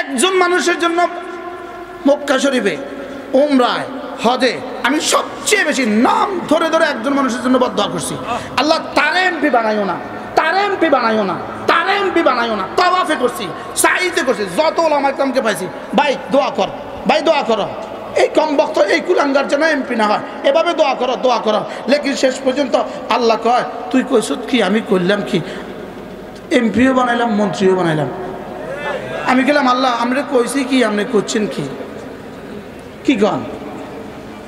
একজন মানুষের জন্য মক্কা শরীফে, উমরায়, হজে আমি সবচেয়ে বেশি নাম ধরে ধরে একজন মানুষের জন্য বদদোয়া করছি, আল্লাহ তার এমপি বানাইও না, তার এমপি বানাইও না, তার এমপি বানাইও না। তাওয়াফে করছি, সাইতে করছি, যত ওলামা ইকরামকে পাইছি, ভাই দোয়া কর, ভাই দোয়া করো, এই কম বক্ত এই কুলাঙ্গার যেন এমপি না হয়, এভাবে দোয়া করো, দোয়া করো। লেকিন শেষ পর্যন্ত আল্লাহ কয় তুই কইসুত কি, আমি করলাম কি, এমপিও বানাইলাম, মন্ত্রীও বানাইলাম। আমি গেলাম আল্লাহ আমরা কইছি কি, আপনি করছেন কি, কি কন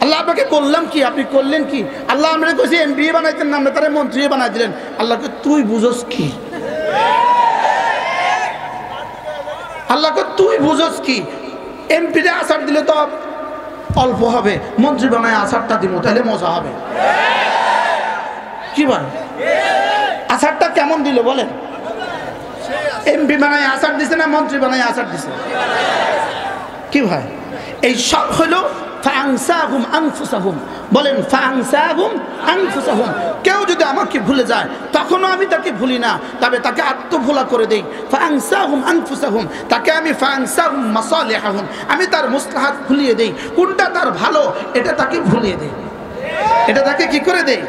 আল্লাহ আপনাকে করলাম কি, আপনি করলেন কি? আল্লাহ আমরা কইছি এমপি বানাইতেন না, আমরা তারা মন্ত্রী বানাই দিলেন। আল্লাহকে তুই বুঝোস কি, আল্লাহকে তুই বুঝোস কি? এমপিতে আসার দিলে তো অল্প হবে, মন্ত্রী বানায় আসারটা দিব, তাহলে মজা হবে। কি ভাই আসারটা কেমন দিল বলেন? এমপি বানায় আসার দিছে না মন্ত্রী বানায় আসার দিছে? কি ভাই এই সব হলো ফাআনসাহুম আনফুসাহুম। বলেন ফাআনসাহুম আনফুসাহুম। কেউ যদি আমাকে ভুলে যায় তখনও আমি তাকে ভুলি না, তবে তাকে আত্মভোলা করে দেই। ফাআনসাহুম আনফুসাহুম, তাকে আমি ফাআনসাহুম মাসালিহাহুম, আমি তার মুসলাহাত ভুলিয়ে দেই, কোনটা তার ভালো এটা তাকে ভুলিয়ে দেই। এটা তাকে কি করে দেই?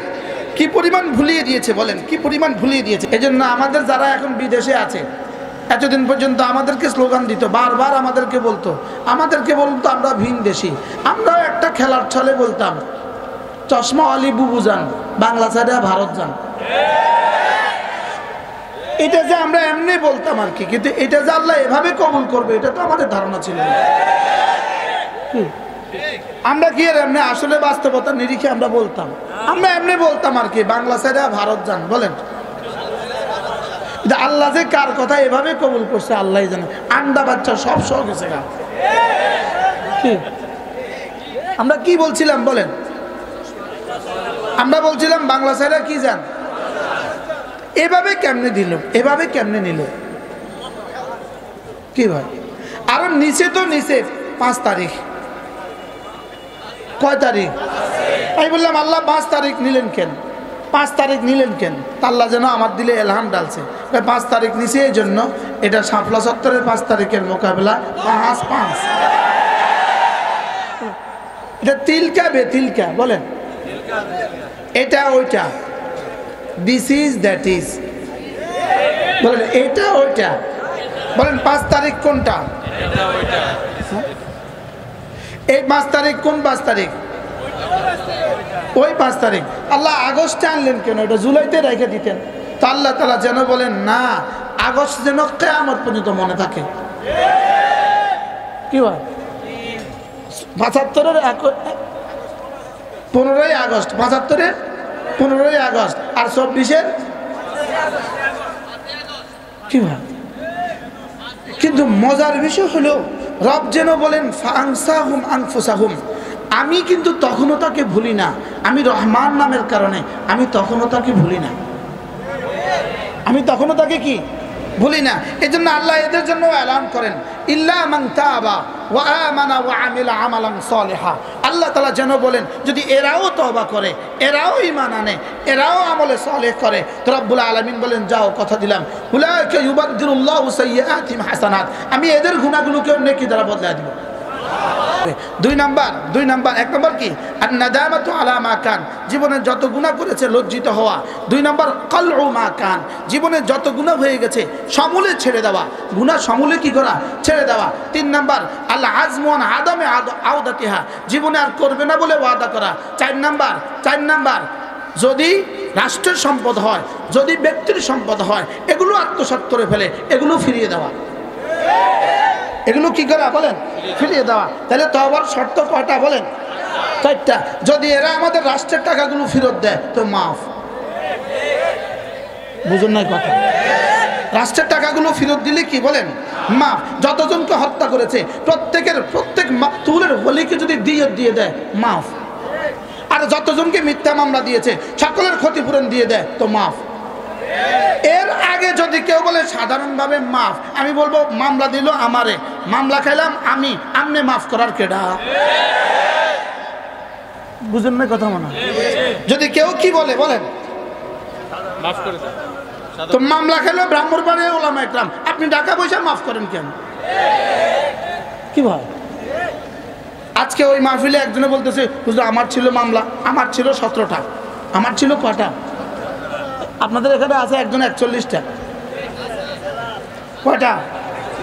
কি পরিমাণ ভুলিয়ে দিয়েছে বলেন, কি পরিমাণ ভুলিয়ে দিয়েছে। এজন্য আমাদের যারা এখন বিদেশে আছে, এতদিন পর্যন্ত আমাদেরকে স্লোগান দিত, বারবার আমাদেরকে বলতো আমরা ভিন দেশি। আমরাও একটা খেলার ছলে বলতাম চশমা আলী বুবু যান, বাংলা ছাড়া ভারত যান। এটা যে আমরা এমনি বলতাম আর কি, কিন্তু এটা যে আল্লাহ এভাবে কবুল করবে এটা তো আমাদের ধারণা ছিল না। আমরা কি আর এমনি আসলে বাস্তবতার নিরিখে আমরা বলতাম, আমরা এমনি বলতাম আর কি বাংলা ছাড়া ভারত যান। বলেন আল্লাহ যে কার কথা এভাবে কবুল করছে আল্লাহ জানে। আন্ডা বাচ্চা সব সহ গেছে গা। আমরা কি বলছিলাম বলেন? আমরা বলছিলাম বাংলা ছাড়া কি জান, এভাবে কেমনে দিল, এভাবে কেমনে নিল? কি ভাই আর নিচে তো নিচে 5 তারিখ, কয় তারিখ? আমি বললাম আল্লাহ 5 তারিখ নিলেন কেন? 5 তারিখ নিলেন কেন? আল্লাহ যেন আমার দিলে এলহাম ডালছে। 5 তারিখ নিচে এই জন্য এটা শাপলা চত্বরের 5 তারিখের মোকাবেলা 5-5। এটা তিলকা বেতিলকা বলেন, এটা ওইটা, দিস ইজ দ্যাট ইজ বলেন, এটা ওইটা বলেন। 5 তারিখ কোনটা? এই 5 তারিখ কোন 5 তারিখ? ওই 5 তারিখ। আল্লাহ আগস্টে আনলেন কেন? এটা জুলাইতে রেখে দিতেন। তো আল্লাহ তাআলা যেন বলেন না, আগস্ট যেন কিয়ামত পর্যন্ত মনে থাকে। কি হয় 75-এর 15ই আগস্ট, 75-এর 15ই আগস্ট, আর 24-এর কি হয়? কিন্তু মজার বিষয় হলো রব যেন বলেন ফাআনসাহুম আনফুসাহুম, আমি কিন্তু তখনও তাকে ভুলি না। আমি রহমান নামের কারণে আমি তখনও তাকে ভুলি না, আমি তখনও তাকে কি ভুলি না। এজন্য আল্লাহ এদের জন্য এলান করেন ইল্লা মান তাবা ওয়া আমানা ওয়া আমিলা আমালান সালিহা। আল্লাহ তাআলা যেন বলেন যদি এরাও তওবা করে, এরাও ঈমান আনে, এরাও আমলে সালেহ করে, তো রব্বুল আলামিন বলেন যাও কথা দিলাম উলাইকা ইউবাদদিলুল্লাহু সাইয়্যাতিহিম হাসানাত, আমি এদের গুনাহগুলোকে নেকি দ্বারা বদলে দেব। 2 নাম্বার 1 নাম্বার কি আন-নাদামাতু আলা মা কান, জীবনে যত গুনাহ করেছে লজ্জিত হওয়া। 2 নাম্বার কালউ মা কান, জীবনে যত গুনাহ হয়ে গেছে সমূলে ছেড়ে দেওয়া, গুনাহ সমূলে কি করা? ছেড়ে দেওয়া। 3 নাম্বার আল আজমু আন আদামে আউদাতিহা, জীবনে আর করবে না বলে ওয়াদা করা। 4 নাম্বার যদি রাষ্ট্রের সম্পদ হয়, যদি ব্যক্তির সম্পদ হয়, এগুলো আত্মসাৎ করে ফেলে, এগুলো ফিরিয়ে দেওয়া। এগুলো কি করা বলেন? ফিরিয়ে দেওয়া। তাহলে তওবার শর্ত কয়টা বলেন? 4টা। যদি এরা আমাদের রাষ্ট্রের টাকাগুলো ফেরত দেয় তো মাফ। বুঝুন নাই কথা? রাষ্ট্রের টাকাগুলো ফেরত দিলে কি বলেন? মাফ। যতজনকে হত্যা করেছে প্রত্যেক মাকতুলের ওলিকে যদি দিয়ে দেয় মাফ। আর যতজনকে মিথ্যা মামলা দিয়েছে সকলের ক্ষতিপূরণ দিয়ে দেয় তো মাফ। এর আগে যদি কেউ বলে সাধারণভাবে মাফ, আমি বলবো মামলা দিল আমারে, মামলা খাইলাম আমি, আমনে মাফ করার কেডা? বুঝেন না কথা মনে? যদি কেউ কি বলে বলেন মাফ করে দেন, তো মামলা খাইলো ব্রাহ্মণবাড়িয়া উলামা ইকরাম, আপনি টাকা পয়সা মাফ করেন কেন? কি ভাই? আজকে ওই মাহফিলে একজনে বলতেছে হুজুর আমার ছিল মামলা, আমার ছিল 17টা। আমার ছিল কটা? আপনাদের এখানে আছে একজন 41টা। কয়টা?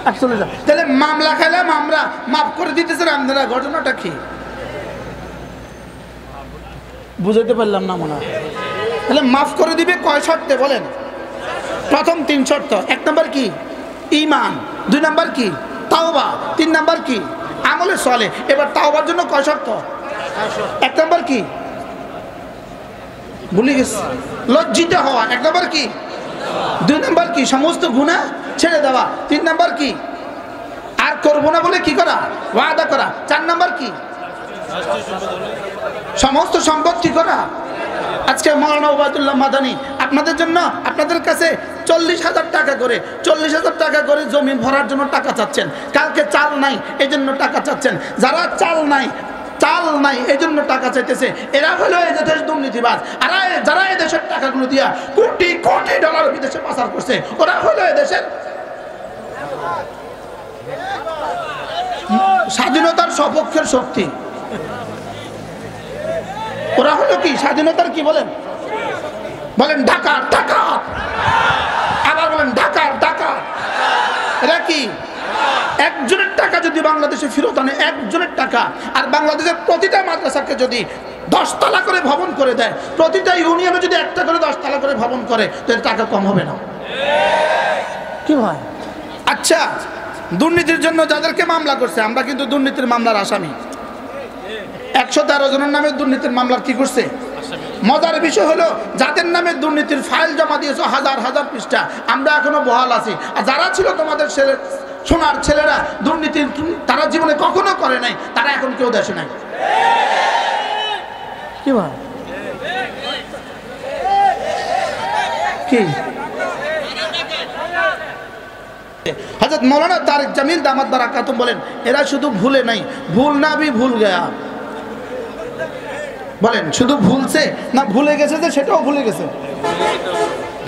41টা। তাহলে মামলা খাইলাম আমরা, মাফ করে দিতেছেন আপনারা, ঘটনাটা কি? বুঝাইতে পারলাম না মনে হয়। তাহলে মাফ করে দিবে কয় শর্তে বলেন? প্রথম 3 শর্ত। 1 নাম্বার কি? ঈমান। 2 নাম্বার কি? তাওবা। 3 নাম্বার কি? আমলে সালেহ। এবার তাওবার জন্য কয় শর্ত? 1 নাম্বার কি? ভুলে গেছি। লজ্জিত হওয়া। 1 নাম্বার কি? 2 নাম্বার কি? সমস্ত গুনাহ ছেড়ে দেওয়া। 3 নাম্বার কি? আর করব না বলে কি করা? ওয়াদা করা। 4 নাম্বার কি? সমস্ত সম্পত্তি করা। আজকে মাওলানা ওবায়দুল্লাহ মাদানী আপনাদের জন্য, আপনাদের কাছে 40,000 টাকা করে, 40,000 টাকা করে জমি ভরার জন্য টাকা চাচ্ছেন। কালকে চাল নাই এই জন্য টাকা চাচ্ছেন। যারা চাল নাই এই জন্য টাকা চাইতেছে, এরা হলো এই দেশের দুর্নীতিবাজ। আর যারা এই দেশের টাকাগুলো দিয়া কোটি কোটি ডলার বিদেশে পাচার করছে, ওরা হলো এই দেশের স্বাধীনতার সপক্ষের শক্তি। ওরা হলো কি স্বাধীনতার কি বলেন? বলেন ঢাকা ঢাকা, আবার বলেন ঢাকা ঢাকা। এরা কি? একজনের টাকা যদি বাংলাদেশে ফেরত আনে, একজনের টাকা, আর বাংলাদেশের প্রতিটা মাদ্রাসাকে যদি 10 তলা করে ভবন করে দেয়, প্রতিটা ইউনিয়নে যদি 1টা করে 10 তলা করে ভবন করে, তো এর টাকা কম হবে না? কি হয়? আচ্ছা, দুর্নীতির জন্য যাদেরকে মামলা করছে, আমরা কিন্তু দুর্নীতির মামলার আসামি। 113 জনের নামে দুর্নীতির মামলার কি করছে? মজার বিষয় হলো যাদের নামে দুর্নীতির ফাইল জমা দিয়েছে হাজার হাজার পৃষ্ঠা, আমরা এখনো বহাল আছি। আর যারা ছিল তোমাদের সোনার ছেলেরা, দুর্নীতি তারা জীবনে কখনো করে নাই, তারা এখন কেউ দেশে নাই। কি ভাই? কি হযরত মাওলানা তারেক জামিল দামাত বারাকাতুহু বলেন, এরা শুধু ভুলে নাই, ভুল না ভি ভুল গয়া। বলেন শুধু ভুলছে না ভুলে গেছে? যে সেটাও ভুলে গেছে,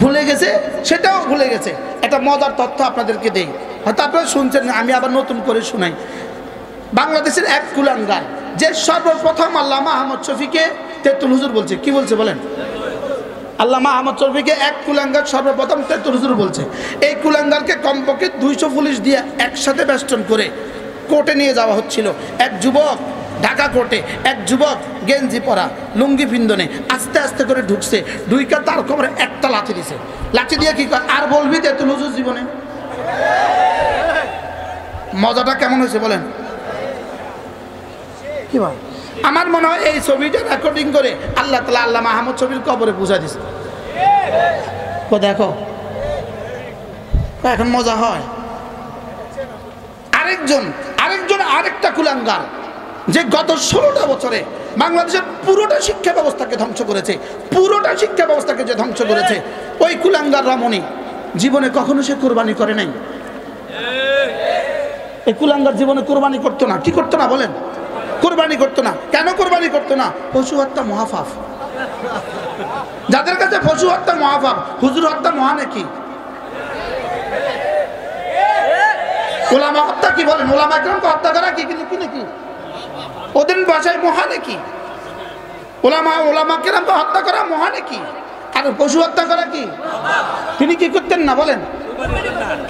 ভুলে গেছে সেটাও ভুলে গেছে। একটা মজার তথ্য আপনাদেরকে দেই, হয়তো আপনারা শুনছেন, আমি আবার নতুন করে শুনাই। বাংলাদেশের এক কুলাঙ্গার যে সর্বপ্রথম আল্লামা আহমদ শফীকে তেতুল হুজুর বলছে। কি বলছে বলেন? আল্লামা আহমদ শফীকে এক কুলাঙ্গার সর্বপ্রথম তেতুল হুজুর বলছে। এই কুলাঙ্গারকে কমপক্ষে 200 পুলিশ দিয়ে একসাথে বেষ্টন করে কোর্টে নিয়ে যাওয়া হচ্ছিল। এক যুবক ঢাকা কোর্টে, এক যুবক গেঞ্জি পরা, লুঙ্গি পিন্দনে আস্তে আস্তে করে ঢুকছে, ঢুইকা তার কোমরে একটা লাঠি দিছে। লাঠি দিয়ে কি কর? আর বলবি তেতুল হুজুর জীবনে? মজাটা কেমন হয়েছে বলেন? কি ভাই? আমার মনে হয় এই ছবিটা রেকর্ডিং করে আল্লাহ তাআলা আল্লামা আহমদ শফীর কবরে পৌঁছা দিছে। দেখো এখন মজা হয়। আরেকটা কুলাঙ্গার যে গত 16টা বছরে বাংলাদেশের পুরোটা শিক্ষা ব্যবস্থাকে ধ্বংস করেছে, পুরোটা শিক্ষা ব্যবস্থাকে যে ধ্বংস করেছে, ওই কুলাঙ্গার রমণী জীবনে কখনো সে কোরবানি করে নাই। এই কুলাঙ্গার জীবনে কোরবানি করতো না। কি করতো না বলেন? কোরবানি করতো না। কেন কোরবানি করতো না? পশু হত্যা মহাপাপ। যাদের কাছে পশু হত্যা মহাপাপ, হুজুর হত্যা মহা নাকি? ওলামা হত্যা কি বলেন? ওলামা একরামকে হত্যা করা কি কিন্তু কি নাকি? ওদের ভাষায় মহা নাকি? ওলামা কেরামকে হত্যা করা মহা নাকি? আর পশু হত্যা করা কি? তিনি কি করতেন না বলেন?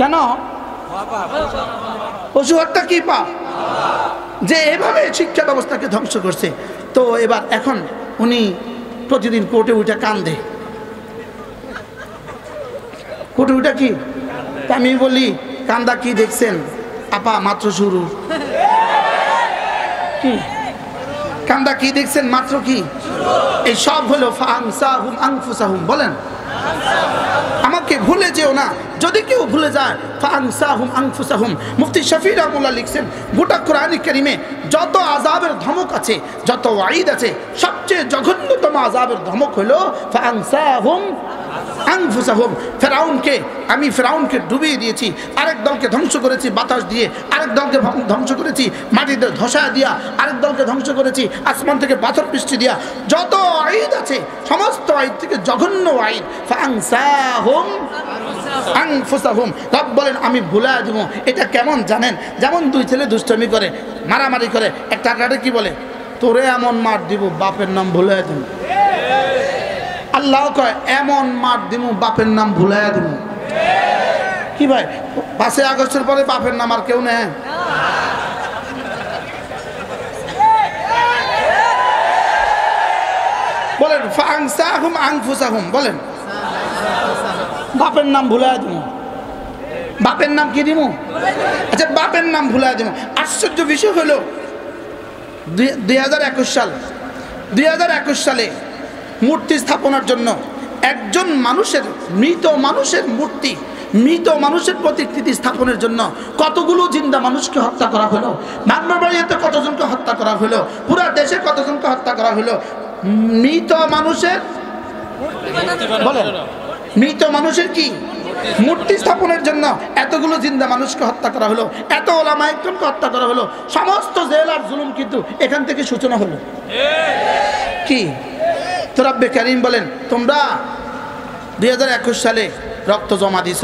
কেন? পশু হত্যা কি পাপ? যে এভাবে শিক্ষা ব্যবস্থাকে ধ্বংস করছে। তো এবার এখন উনি প্রতিদিন কোর্টে উঠে কান্দে। কোর্টে উঠে কি? আমি বলি, কান্দা কি দেখছেন আপা? মাত্র শুরু। কি কান্দা কি দেখছেন? মাত্র কি? এই সব হলো ফাআনসাহুম আনফুসাহুম। বলেন আমাকে ভুলে যেও না। যদি কেউ ভুলে যায়, ফাআনসাহুম আনফুসাহুম। মুফতি শফি রাহমাতুল্লাহ লিখছেন, গোটা কোরআনে কারীমে যত আযাবের ধমক আছে, যত ওয়াইদ আছে, সবচেয়ে জঘন্যতম আযাবের ধমক হলো ফাআনসাহুম আনফুসাহুম। আমি ফেরাউনকে ডুবিয়ে দিয়েছি, আরেক দলকে ধ্বংস করেছি বাতাস দিয়ে, আরেক দলকে ধ্বংস করেছি মাটিতে ধসা দিয়া, আরেক দলকে ধ্বংস করেছি আসমান থেকে পাথর বৃষ্টি দিয়া। যত ওয়াইদ আছে সমস্ত ওয়াইদ থেকে জঘন্য ওয়াইদ ফাআনসাহুম আনফুসাহুম, রব বলেন আমি ভুলায়া দিব। এটা কেমন জানেন? যেমন দুই ছেলে দুষ্টামি করে, মারামারি করে, একটা আরেকটাকে কি বলে, তোরে এমন মার দিব বাপের নাম ভুলায়া দিব। আল্লাহ কয় এমন মার দিব বাপের নাম ভুলায়া দিব। কি ভাই, 5 আগস্টের পরে বাপের নাম আর কেউ নেয়? বলেন ফাআনসাহুম আনফুসাহুম, বলেন বাপের নাম ভুলায়া দিব। বাপের নাম কি দিব? আচ্ছা, বাপের নাম ভুলায়া দিব। আশ্চর্য বিষয় হলো 2021 সালে মূর্তি স্থাপনার জন্য একজন মানুষের, মৃত মানুষের মূর্তি, মৃত মানুষের প্রতিকৃতি স্থাপনের জন্য কতগুলো জিন্দা মানুষকে হত্যা করা হলো। ব্রাহ্মণবাড়িয়াতে কতজনকে হত্যা করা হলো, পুরা দেশে কতজনকে হত্যা করা হলো। মৃত মানুষের, বলেন মৃত মানুষের কি মূর্তি স্থাপনের জন্য এতগুলো জিন্দা মানুষকে হত্যা করা হলো, এত ওলামা একজনকে হত্যা করা হলো। সমস্ত জেল আর জুলুম কিন্তু এখান থেকে সূচনা হলো। কি তো রব্বে কারীম বলেন, তোমরা 2021 সালে রক্ত জমা দিছ,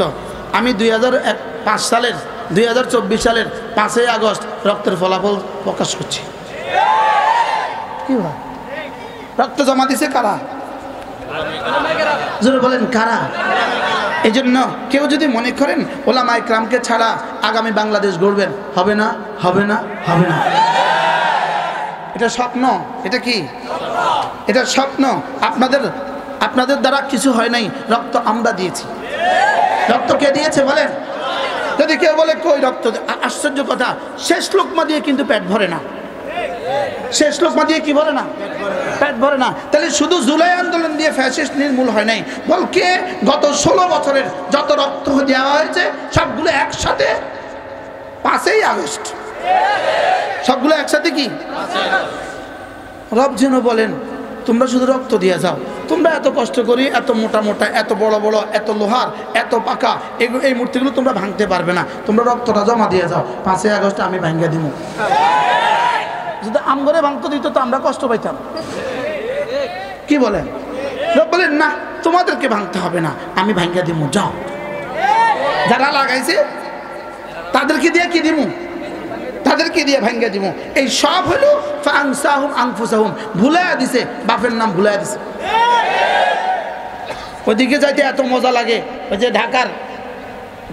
আমি 2005 সালের 2024 সালের 5 আগস্ট রক্তের ফলাফল প্রকাশ করছি। কি ভাই, রক্ত জমা দিছে কারা? জোরে বলেন কারা? এই জন্য কেউ যদি মনে করেন ওলামা ইকরামকে ছাড়া আগামী বাংলাদেশ গড়বেন, হবে না, হবে না, হবে না। এটা স্বপ্ন। এটা কি? এটা স্বপ্ন। আপনাদের দ্বারা কিছু হয় নাই, রক্ত আমরা দিয়েছি। রক্ত কে দিয়েছে বলেন? যদি কেউ বলে কই রক্ত, আশ্চর্য কথা, শেষ লোকমা দিয়ে কিন্তু পেট ভরে না। শেষ লোকমা দিয়ে কি ভরে না? পেট ভরে না। তাহলে শুধু জুলাই আন্দোলন দিয়ে ফ্যাসিস্ট নির্মূল হয় নাই, বলকে গত 16 বছরের যত রক্ত দেওয়া হয়েছে সবগুলো একসাথে 5 আগস্ট, সবগুলো একসাথে কি রব যেন বলেন তোমরা শুধু রক্ত দিয়ে যাও। তোমরা এত কষ্ট করি, এত মোটা মোটা, এত বড় বড়, এত লোহার, এত পাকা, এই মূর্তিগুলো তোমরা ভাঙতে পারবে না। তোমরা রক্তটা জমা দিয়ে যাও, 5 আগস্টে আমি ভাঙ্গা দিব। যদি আমগরে ভাঙতে দিত তো আমরা কষ্ট পাইতাম। কি বলেন? রব বলেন না, তোমাদেরকে ভাঙতে হবে না, আমি ভাঙ্গা দিব, যাও। যারা লাগাইছে তাদেরকে দিয়ে কি দিব? তাদেরকে দিয়ে ভাঙ্গা দিব। এই সব হলো ফাআনসাহুম আনফুসাহুম, ভুলায়া দিছে, বাপের নাম ভুলায়া দিছে। ওইদিকে যাইতে এত মজা লাগে, ওই যে ঢাকার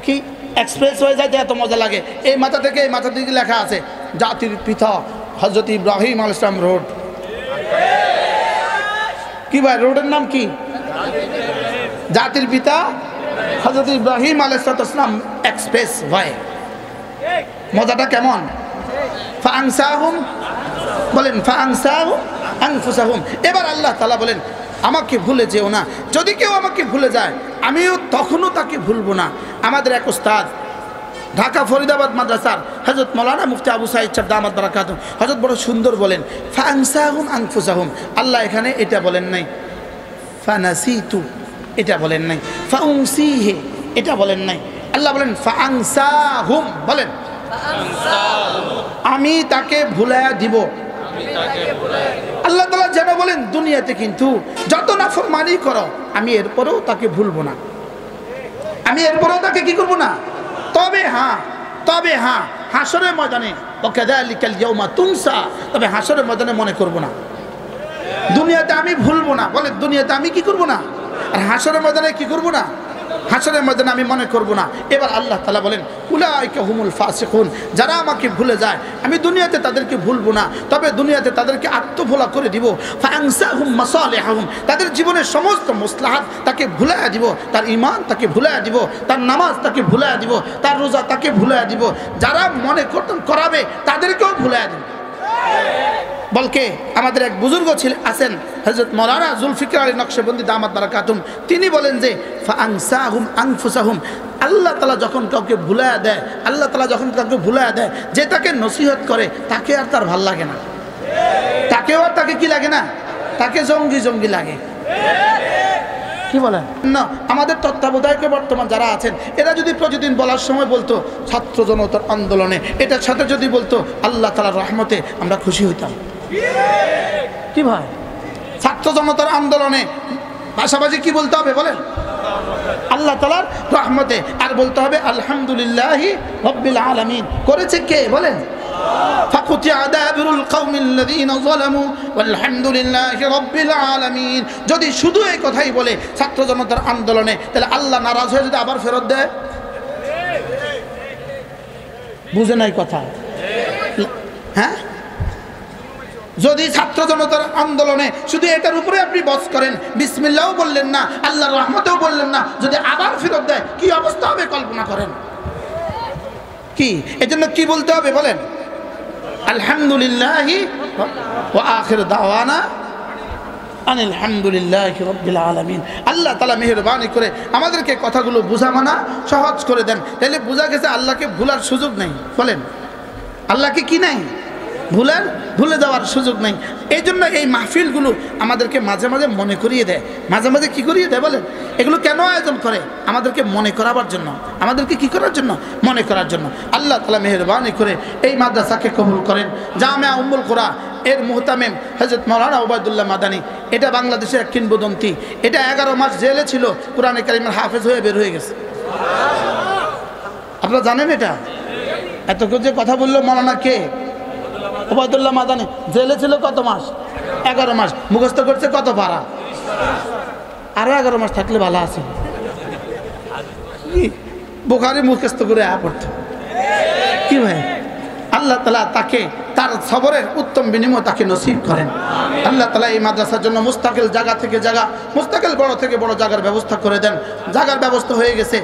কি এক্সপ্রেস হয়ে যাইতে এত মজা লাগে। এই মাথা থেকে এই মাথা দিকে লেখা আছে জাতির পিতা হযরত ইব্রাহিম আলাইহিস সালাম রোড। কি ভাই, রোডের নাম কি? জাতির পিতা হযরত ইব্রাহিম আলাইহিস সালাম এক্সপ্রেস ওয়ে। মজাটা কেমন? ফাআনসাহুম, বলেন ফাআনসাহুম আনফুসাহুম। এবার আল্লাহ তাআলা বলেন আমাকে ভুলে যেও না। যদি কেউ আমাকে ভুলে যায় আমিও তখনও তাকে ভুলবো না। আমাদের এক উস্তাদ ঢাকা ফরিদাবাদ মাদ্রাসার হযরত মাওলানা মুফতি আবু সাঈদ সাহেব দামাত বারাকাতুহু, হযরত বড় সুন্দর বলেন ফাআনসাহুম আনফুসাহুম। আল্লাহ এখানে এটা বলেন নাই, ফানাসিতু এটা বলেন নাই, ফাউনসিহি এটা বলেন নাই। আল্লাহ বলেন ফাআনসাহুম, বলেন আমি তাকে ভুলায়া দিব। আল্লাহ তাআলা যেন বলেন দুনিয়াতে কিন্তু যত নাফরমানি করো আমি এরপরেও তাকে ভুলবো না, আমি এরপরেও তাকে কি করবো না। তবে হ্যাঁ হাসরের ময়দানে ওয়াকাযালিকাল ইয়াউমা তুনসা, তবে হাসরের ময়দানে মনে করব না। দুনিয়াতে আমি ভুলবো না, বলে দুনিয়াতে আমি কি করব না, আর হাসরের ময়দানে কি করব না, হাসরের ময়দানে আমি মনে করব না। এবার আল্লাহ তাআলা বলেন উলাইকা হুমুল ফাসিকুন, যারা আমাকে ভুলে যায় আমি দুনিয়াতে তাদেরকে ভুলবো না, তবে দুনিয়াতে তাদেরকে আত্মভোলা করে দিব। ফাআনসাহুম মাসালিহাহুম, তাদের জীবনের সমস্ত মাসলাহাত তাকে ভুলাইয়া দিব, তার ঈমান তাকে ভুলাইয়া দিব, তার নামাজ তাকে ভুলাইয়া দিব, তার রোজা তাকে ভুলাইয়া দিব। যারা মনে করাবে তাদেরকেও ভুলাইয়া দিব। বলকে আমাদের এক বুজুর্গ আছেন হযরত মাওলানা জুলফিকার আলী নকশবন্দি দামাত বারাকাতুম, তিনি বলেন যে ফাআনসাহুম আনফুসাহুম, আল্লাহ তাআলা যখন কাউকে ভুলায়া দেয়, আল্লাহ তাআলা যখন কাউকে ভুলায়া দেয়, যে তাকে নসিহত করে তাকে আর তার ভাল লাগে না, তাকেও আর তাকে কি লাগে না, তাকে জঙ্গি লাগে। কি বলেন না? আমাদের তত্ত্বাবধায়কে বর্তমান যারা আছেন এরা যদি প্রতিদিন বলার সময় বলতো ছাত্র জনতার আন্দোলনে, এটার সাথে যদি বলতো আল্লাহ তাআলার রহমতে, আমরা খুশি হইতাম। কি ভাই, ছাত্র জনতার আন্দোলনে পাশাপাশি কি বলতে হবে বলেন? আল্লাহ তাআলার রহমতে। আর বলতে হবে আলহামদুলিল্লাহি রাব্বিল আলামিন। করেছে কে বলেন? ফাকুতিয়া দাবিরুল কওমিল্লাযীনা যালামু ওয়ালহামদুলিল্লাহি রাব্বিল আলামিন। যদি শুধু এই কথাই বলে ছাত্র জনতার আন্দোলনে, তাহলে আল্লাহ নারাজ হয়ে যদি আবার ফেরত দেয়, বুঝে নাই কথা? হ্যাঁ, যদি ছাত্র জনতার আন্দোলনে শুধু এটার উপরে আপনি বস করেন, বিসমিল্লাহও বললেন না, আল্লাহর রহমতেও বললেন না, যদি আবার ফেরত দেয় কি অবস্থা হবে কল্পনা করেন। কি এজন্য কি বলতে হবে বলেন? আলহামদুলিল্লাহি ওয়া আখির দাওয়ানা আনিল হামদুলিল্লাহি রাব্বিল আলামিন। আল্লাহ তাআলা মেহেরবানি করে আমাদেরকে কথাগুলো বোঝা মানা সহজ করে দেন। তাহলে বোঝা গেছে আল্লাহকে ভুলার সুযোগ নেই বলেন? আল্লাহকে কি নাই? ভুলে যাওয়ার সুযোগ নেই। এই জন্য এই মাহফিলগুলো আমাদেরকে মাঝে মাঝে মনে করিয়ে দেয়। মাঝে মাঝে কি করিয়ে দেয় বলেন? এগুলো কেন আয়োজন করে? আমাদেরকে মনে করাবার জন্য। আমাদেরকে কি করার জন্য? মনে করার জন্য। আল্লাহ তাআলা মেহেরবানি করে এই মাদ্রাসাকে কবুল করেন। জামিয়া উম্মুল কুরা এর মুহতামিম হযরত মাওলানা ওবায়দুল্লাহ মাদানী, এটা বাংলাদেশের এক কিংবদন্তি। এটা 11 মাস জেলে ছিল, কোরআনে কারীমের হাফেজ হয়ে বের হয়ে গেছে। আপনারা জানেন এটা? এত যে কথা বললো মাওলানা কে? ওবায়দুল্লাহ মাদানী। জেলে ছিল কত মাস? 11 মাস। মুখস্থ করছে কত পারা? আরো 11 মাস থাকলে ভালো আছে। বুখারী মুখস্থ করে পড়তো কি ভাই? আল্লাহ তাআলা তাকে তার সবরের উত্তম বিনিময় তাকে নসিব করেন। আল্লাহ তাআলা এই মাদ্রাসার জন্য মুস্তাকিল জায়গা থেকে জায়গা, মুস্তাকিল বড় থেকে বড় জায়গার ব্যবস্থা করে দেন। জায়গার ব্যবস্থা হয়ে গেছে।